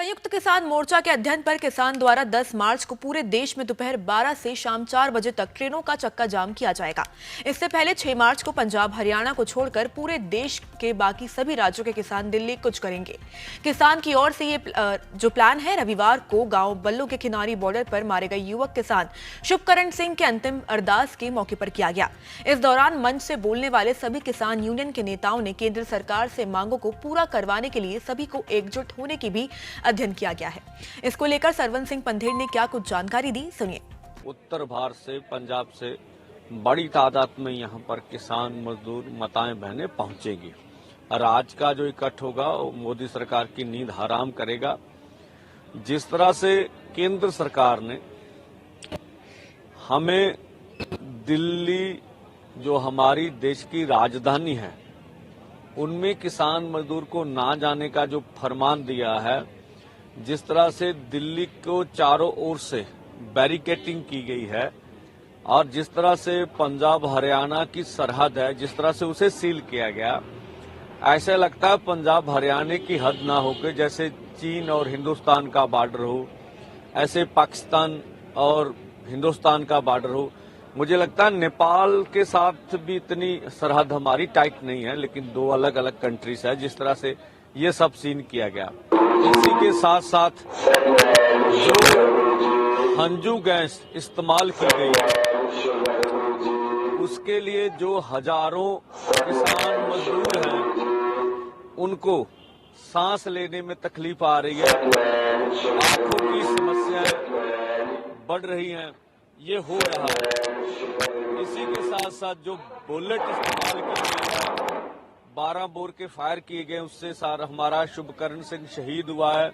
संयुक्त किसान मोर्चा के अध्ययन पर किसान द्वारा 10 मार्च को पूरे देश में दोपहर 12 से शाम 4 बजे तक ट्रेनों का चक्का जाम किया जाएगा। इससे पहले 6 मार्च को पंजाब हरियाणा को छोड़कर पूरे देश के बाकी सभी राज्यों के किसान दिल्ली कूच करेंगे। किसान की ओर से ये जो प्लान है, रविवार को गांव बल्लू के खिनारी बॉर्डर पर मारे गए युवक किसान शुभकरण सिंह के अंतिम अरदास के मौके पर किया गया। इस दौरान मंच से बोलने वाले सभी किसान यूनियन के नेताओं ने केंद्र सरकार से मांगों को पूरा करवाने के लिए सभी को एकजुट होने की भी अध्ययन किया गया है। इसको लेकर सरवन सिंह पंधेर ने क्या कुछ जानकारी दी, सुनिए। उत्तर भारत से, पंजाब से बड़ी तादाद में यहाँ पर किसान, मजदूर, माताएं, बहनें पहुंचेगी और आज का जो इकट्ठ होगा वो मोदी सरकार की नींद हराम करेगा। जिस तरह से केंद्र सरकार ने हमें दिल्ली, जो हमारी देश की राजधानी है, उनमें किसान मजदूर को ना जाने का जो फरमान दिया है, जिस तरह से दिल्ली को चारों ओर से बैरिकेटिंग की गई है और जिस तरह से पंजाब हरियाणा की सरहद है, जिस तरह से उसे सील किया गया, ऐसा लगता है पंजाब हरियाणा की हद ना होकर जैसे चीन और हिंदुस्तान का बॉर्डर हो, ऐसे पाकिस्तान और हिंदुस्तान का बॉर्डर हो। मुझे लगता है नेपाल के साथ भी इतनी सरहद हमारी टाइट नहीं है, लेकिन दो अलग अलग कंट्रीज है। जिस तरह से ये सब सीन किया गया, इसी के साथ साथ जो हंजू गैस इस्तेमाल की गई उसके लिए जो हजारों किसान मजदूर हैं, उनको सांस लेने में तकलीफ आ रही है, आंखों की समस्याएं बढ़ रही हैं, ये हो रहा है। इसी के साथ साथ जो बुलेट इस्तेमाल की गई है, 12 बोर के फायर किए गए, उससे हमारा शुभकरण सिंह शहीद हुआ है।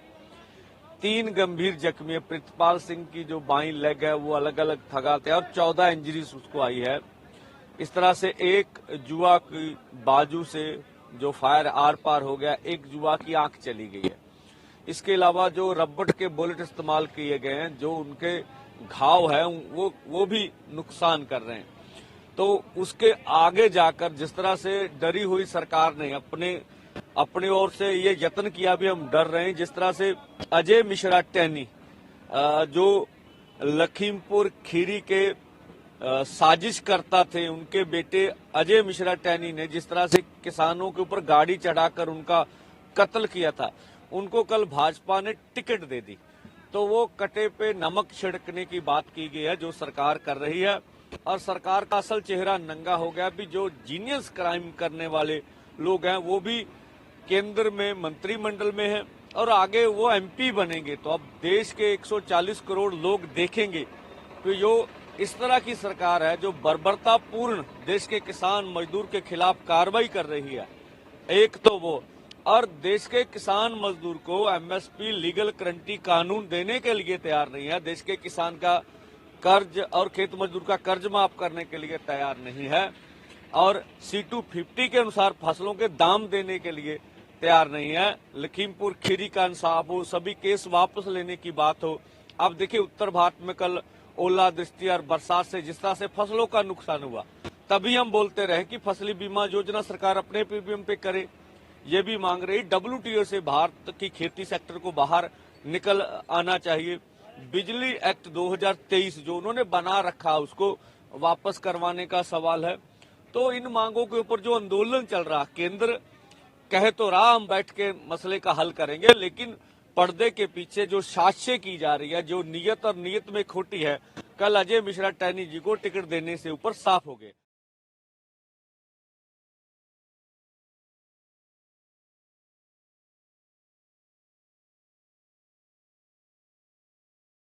3 गंभीर जख्मी है। प्रितपाल सिंह की जो बाईं लेग है वो अलग अलग थगाते हैं और 14 इंजरीज उसको आई है। इस तरह से एक जुआ की बाजू से जो फायर आर पार हो गया, एक जुआ की आंख चली गई है। इसके अलावा जो रबड़ के बुलेट इस्तेमाल किए गए हैं, जो उनके घाव है वो भी नुकसान कर रहे हैं। तो उसके आगे जाकर जिस तरह से डरी हुई सरकार ने अपने ओर से ये यत्न किया, भी हम डर रहे हैं। जिस तरह से अजय मिश्रा टैनी, जो लखीमपुर खीरी के साजिश करता थे, उनके बेटे अजय मिश्रा टैनी ने जिस तरह से किसानों के ऊपर गाड़ी चढ़ाकर उनका कत्ल किया था, उनको कल भाजपा ने टिकट दे दी। तो वो कटे पे नमक छिड़कने की बात की गई है जो सरकार कर रही है, और सरकार का असल चेहरा नंगा हो गया। भी जो जीनियस क्राइम करने वाले लोग हैं वो भी केंद्र में मंत्रिमंडल में हैं और आगे वो एमपी बनेंगे। तो अब देश के 140 करोड़ लोग देखेंगे तो जो इस तरह की सरकार है जो बर्बरतापूर्ण देश के किसान मजदूर के खिलाफ कार्रवाई कर रही है, एक तो वो, और देश के किसान मजदूर को एमएसपी लीगल गारंटी कानून देने के लिए तैयार नहीं है, देश के किसान का कर्ज और खेत मजदूर का कर्ज माफ करने के लिए तैयार नहीं है, और C250 के अनुसार फसलों के दाम देने के लिए तैयार नहीं है। लखीमपुर खीरी का इंसाफ हो, सभी केस वापस लेने की बात हो। अब देखिए उत्तर भारत में कल ओलावृष्टि और बरसात से जिस तरह से फसलों का नुकसान हुआ, तभी हम बोलते रहे कि फसली बीमा योजना सरकार अपने प्रीमियम पे करे। ये भी मांग रही WTO से भारत की खेती सेक्टर को बाहर निकल आना चाहिए। बिजली एक्ट 2023 जो उन्होंने बना रखा उसको वापस करवाने का सवाल है। तो इन मांगों के ऊपर जो आंदोलन चल रहा, केंद्र कहे तो रहा हम बैठ के मसले का हल करेंगे, लेकिन पर्दे के पीछे जो साजिशें की जा रही है, जो नीयत और नीयत में खोटी है, कल अजय मिश्रा टैनी जी को टिकट देने से ऊपर साफ हो गए।